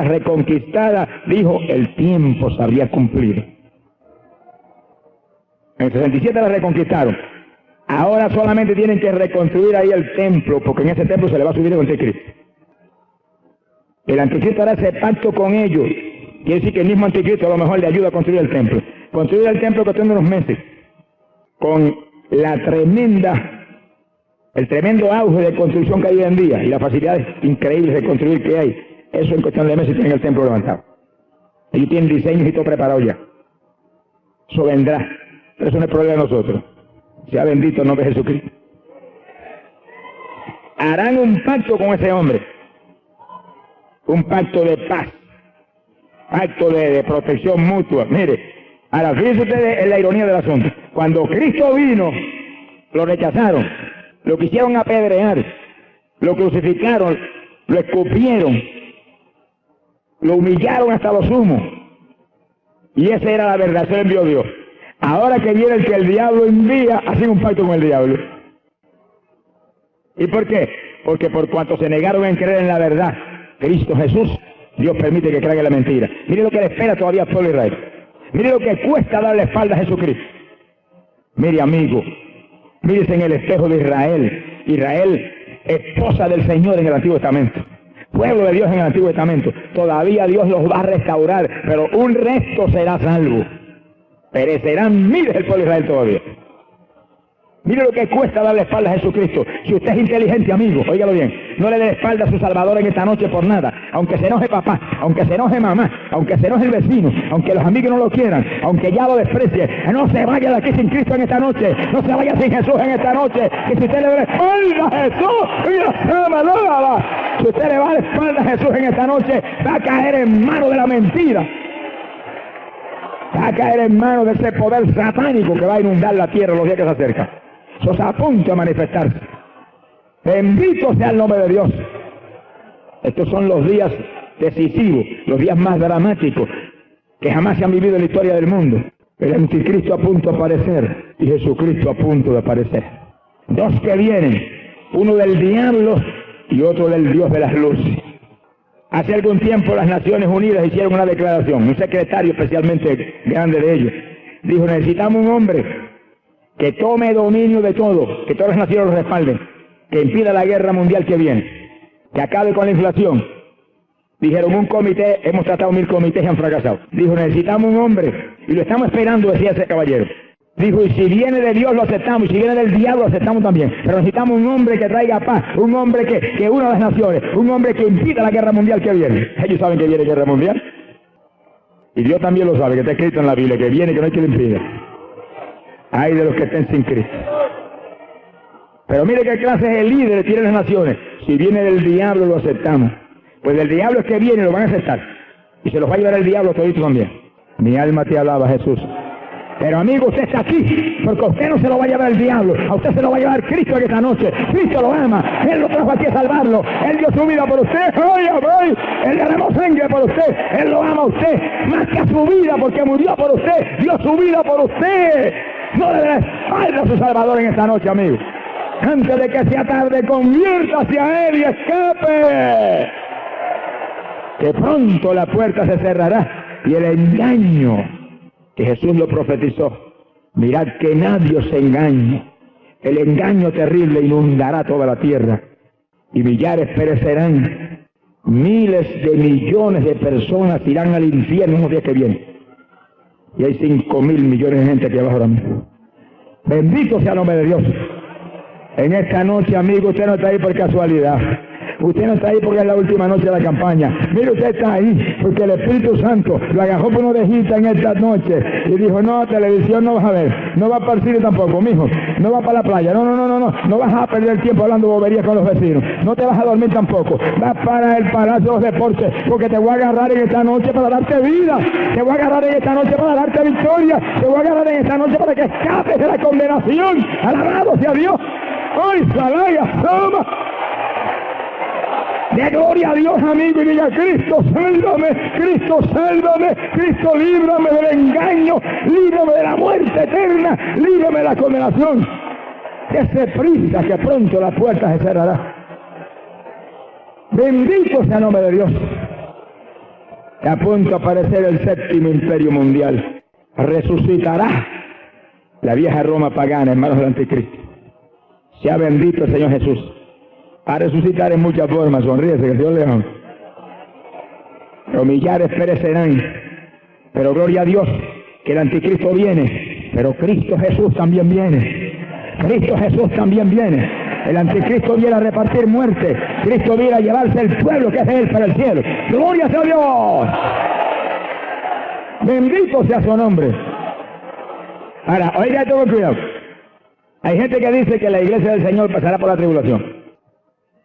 reconquistada, dijo, el tiempo se había cumplido. En el 67 la reconquistaron. Ahora solamente tienen que reconstruir ahí el templo, porque en ese templo se le va a subir el anticristo. El anticristo hará ese pacto con ellos. Quiere decir que el mismo anticristo a lo mejor le ayuda a construir el templo. Construir el templo cuestión de unos meses. Con el tremendo auge de construcción que hay hoy en día y las facilidades increíbles de construir que hay. Eso en cuestión de meses tienen el templo levantado. Ellos tienen diseños y todo preparado ya. Eso vendrá. Pero eso no es problema de nosotros. Sea bendito el nombre de Jesucristo. Harán un pacto con ese hombre. Un pacto de paz. Pacto de protección mutua. Mire, ahora fíjense ustedes en la ironía del asunto. Cuando Cristo vino, lo rechazaron, lo quisieron apedrear, lo crucificaron, lo escupieron, lo humillaron hasta lo sumo. Y esa era la verdad, se lo envió Dios. Ahora que viene el que el diablo envía, hacen un pacto con el diablo. ¿Y por qué? Porque por cuanto se negaron en creer en la verdad, Cristo Jesús, Dios permite que crean en la mentira. Mire lo que le espera todavía al pueblo de Israel. Mire lo que cuesta darle espalda a Jesucristo. Mire, amigo, mírese en el espejo de Israel. Israel, esposa del Señor en el Antiguo Testamento. Pueblo de Dios en el Antiguo Testamento. Todavía Dios los va a restaurar, pero un resto será salvo. Perecerán miles del pueblo de Israel todavía. Mire lo que cuesta darle espalda a Jesucristo. Si usted es inteligente, amigo, óigalo bien, no le dé espalda a su Salvador en esta noche por nada. Aunque se enoje papá, aunque se enoje mamá, aunque se enoje el vecino, aunque los amigos no lo quieran, aunque ya lo desprecie, no se vaya de aquí sin Cristo en esta noche, no se vaya sin Jesús en esta noche. Que si usted le da la espalda a Jesús, si usted le da la espalda a Jesús en esta noche, va a caer en manos de la mentira. Va a caer en manos de ese poder satánico que va a inundar la tierra los días que se acercan. Eso está a punto de manifestarse. Bendito sea el nombre de Dios. Estos son los días decisivos, los días más dramáticos que jamás se han vivido en la historia del mundo. El anticristo a punto de aparecer y Jesucristo a punto de aparecer. Dos que vienen, uno del diablo y otro del Dios de las luces. Hace algún tiempo las Naciones Unidas hicieron una declaración, un secretario especialmente grande de ellos, dijo: necesitamos un hombre que tome dominio de todo, que todas las naciones lo respalden, que impida la guerra mundial que viene, que acabe con la inflación. Dijeron un comité, hemos tratado 1000 comités y han fracasado. Dijo: necesitamos un hombre, y lo estamos esperando, decía ese caballero. Dijo: y si viene de Dios lo aceptamos, y si viene del diablo lo aceptamos también. Pero necesitamos un hombre que traiga paz, un hombre que una las naciones, un hombre que impida la guerra mundial que viene. Ellos saben que viene guerra mundial. Y Dios también lo sabe, que está escrito en la Biblia, que viene, que no hay que lo impida. Ay de los que estén sin Cristo. Pero mire qué clase de líderes tienen las naciones. Si viene del diablo lo aceptamos. Pues del diablo es que viene, lo van a aceptar. Y se los va a llevar el diablo todito también. Mi alma te alaba, Jesús. Pero amigo, usted está aquí, porque a usted no se lo va a llevar el diablo, a usted se lo va a llevar Cristo en esta noche. Cristo lo ama, Él lo trajo aquí a salvarlo, Él dio su vida por usted, Él derramó sangre por usted, Él lo ama a usted, más que a su vida, porque murió por usted, dio su vida por usted. No le dé espalda a su Salvador en esta noche, amigo. Antes de que sea tarde, conviértase a Él y escape. Que pronto la puerta se cerrará y el engaño, que Jesús lo profetizó, mirad que nadie os engañe. El engaño terrible inundará toda la tierra y millares perecerán. Miles de millones de personas irán al infierno en los días que vienen. Y hay 5.000 millones de gente aquí abajo ahora mismo. Bendito sea el nombre de Dios. En esta noche, amigo, usted no está ahí por casualidad. Usted no está ahí porque es la última noche de la campaña. Mire, usted está ahí porque el Espíritu Santo lo agarró por una orejita en esta noche y dijo: no, televisión no vas a ver, no vas para el cine tampoco, mijo, no vas para la playa, no vas a perder tiempo hablando boberías con los vecinos, no te vas a dormir tampoco, vas para el Palacio de los Deportes, porque te voy a agarrar en esta noche para darte vida, te voy a agarrar en esta noche para darte victoria, te voy a agarrar en esta noche para que escapes de la condenación. Alabado sea Dios. ¡Ay, salaya, sama! De gloria a Dios, amigo, y diga: Cristo, sálvame, Cristo, sálvame, Cristo, líbrame del engaño, líbrame de la muerte eterna, líbrame de la condenación. Dese prisa, que pronto la puerta se cerrará. Bendito sea el nombre de Dios. Está a punto de aparecer el séptimo imperio mundial. Resucitará la vieja Roma pagana, hermanos del anticristo. Sea bendito el Señor Jesús. A resucitar en muchas formas, sonríese, que Dios le ama. Los millares perecerán, pero gloria a Dios que el anticristo viene, pero Cristo Jesús también viene. Cristo Jesús también viene. El anticristo viene a repartir muerte. Cristo viene a llevarse el pueblo que es de él para el cielo. ¡Gloria sea a Dios! Bendito sea su nombre. Ahora, oiga esto con cuidado. Hay gente que dice que la iglesia del Señor pasará por la tribulación.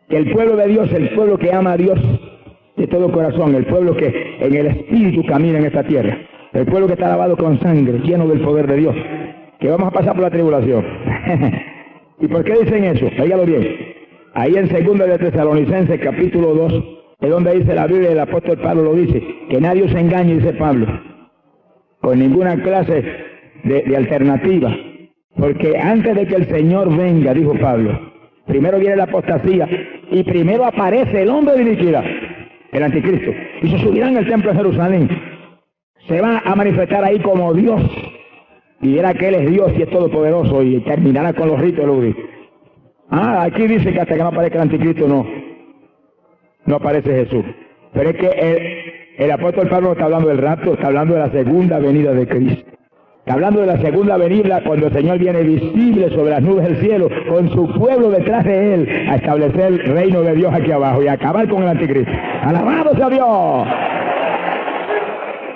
Que el pueblo de Dios, el pueblo que ama a Dios de todo corazón, el pueblo que en el Espíritu camina en esta tierra, el pueblo que está lavado con sangre, lleno del poder de Dios, que vamos a pasar por la tribulación. ¿Y por qué dicen eso? Óigalo bien. Ahí en 2 de Tesalonicenses, capítulo 2, es donde dice la Biblia, el apóstol Pablo lo dice, que nadie os engañe, dice Pablo, con ninguna clase de alternativa. Porque antes de que el Señor venga, dijo Pablo, primero viene la apostasía y primero aparece el hombre de iniquidad, el anticristo, y se subirá en el templo de Jerusalén. Se va a manifestar ahí como Dios, y dirá que Él es Dios y es todopoderoso, y terminará con los ritos de los judíos. Aquí dice que hasta que no aparezca el anticristo no aparece Jesús. Pero es que el apóstol Pablo no está hablando del rapto, está hablando de la segunda venida de Cristo. Está hablando de la segunda venida cuando el Señor viene visible sobre las nubes del cielo con su pueblo detrás de Él a establecer el reino de Dios aquí abajo y a acabar con el anticristo. ¡Alabado sea Dios!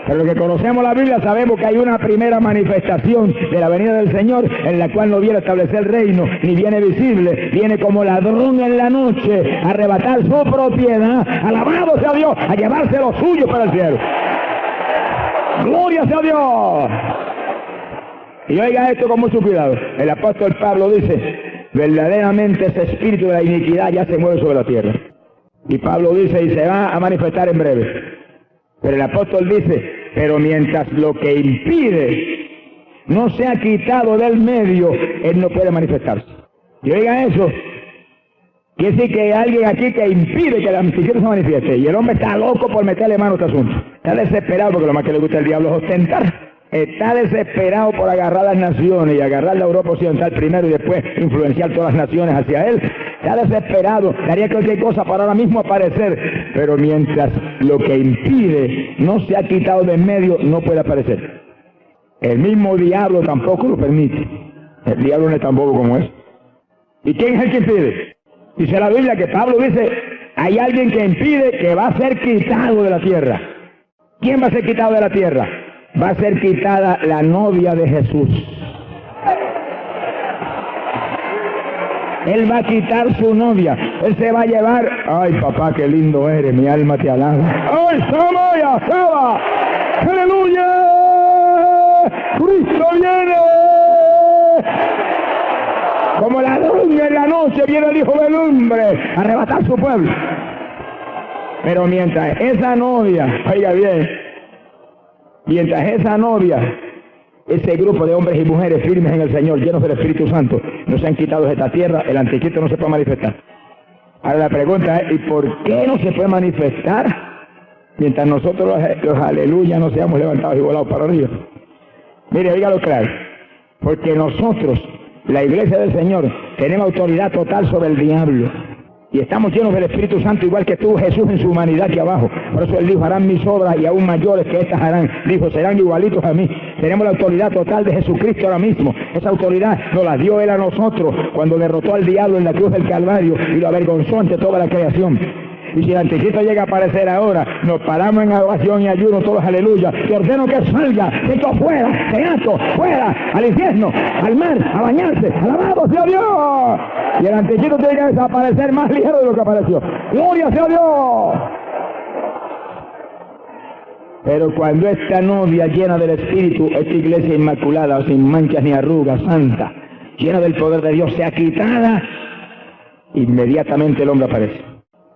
Pero los que conocemos la Biblia sabemos que hay una primera manifestación de la venida del Señor en la cual no viene a establecer el reino ni viene visible, viene como ladrón en la noche a arrebatar su propiedad. ¡Alabado sea Dios! A llevarse lo suyo para el cielo. ¡Gloria sea Dios! Y oiga esto con mucho cuidado. El apóstol Pablo dice, verdaderamente ese espíritu de la iniquidad ya se mueve sobre la tierra. Y Pablo dice, y se va a manifestar en breve. Pero el apóstol dice, pero mientras lo que impide no sea quitado del medio, él no puede manifestarse. Y oiga eso, quiere decir que hay alguien aquí que impide que el anticristo se manifieste. Y el hombre está loco por meterle mano a este asunto. Está desesperado porque lo más que le gusta al diablo es ostentar. Está desesperado por agarrar las naciones y agarrar la Europa occidental primero y después influenciar todas las naciones hacia él. Está desesperado, daría cualquier cosa para ahora mismo aparecer. Pero mientras lo que impide no se ha quitado de en medio, no puede aparecer. El mismo diablo tampoco lo permite. El diablo no es tan bobo como es. ¿Y quién es el que impide? Dice la Biblia que Pablo dice, hay alguien que impide que va a ser quitado de la tierra. ¿Quién va a ser quitado de la tierra? Va a ser quitada la novia de Jesús. Él va a quitar su novia. Él se va a llevar. Ay, papá, qué lindo eres, mi alma te alaba. Ay, Samaya, Saba. Aleluya. Cristo viene. Como ladrón en la noche viene el Hijo del Hombre a arrebatar su pueblo. Pero mientras esa novia, oiga bien, mientras esa novia, ese grupo de hombres y mujeres firmes en el Señor, llenos del Espíritu Santo, no se han quitado de esta tierra, el anticristo no se puede manifestar. Ahora la pregunta es, ¿y por qué no se puede manifestar mientras nosotros los aleluya no seamos levantados y volados para arriba? Mire, oígalo claro, porque nosotros, la iglesia del Señor, tenemos autoridad total sobre el diablo. Y estamos llenos del Espíritu Santo igual que estuvo Jesús en su humanidad aquí abajo. Por eso Él dijo, harán mis obras y aún mayores que estas harán. Dijo, serán igualitos a mí. Tenemos la autoridad total de Jesucristo ahora mismo. Esa autoridad nos la dio Él a nosotros cuando derrotó al diablo en la cruz del Calvario y lo avergonzó ante toda la creación. Y si el anticristo llega a aparecer ahora, nos paramos en adoración y ayuno todos, aleluya. Te ordeno que salga, que esto fuera, que ato, fuera, al infierno, al mar, a bañarse, alabado sea Dios. Y el anticristo tiene que desaparecer más ligero de lo que apareció. Gloria sea Dios. Pero cuando esta novia llena del Espíritu, esta iglesia inmaculada, sin manchas ni arrugas, santa, llena del poder de Dios, sea quitada, inmediatamente el hombre aparece.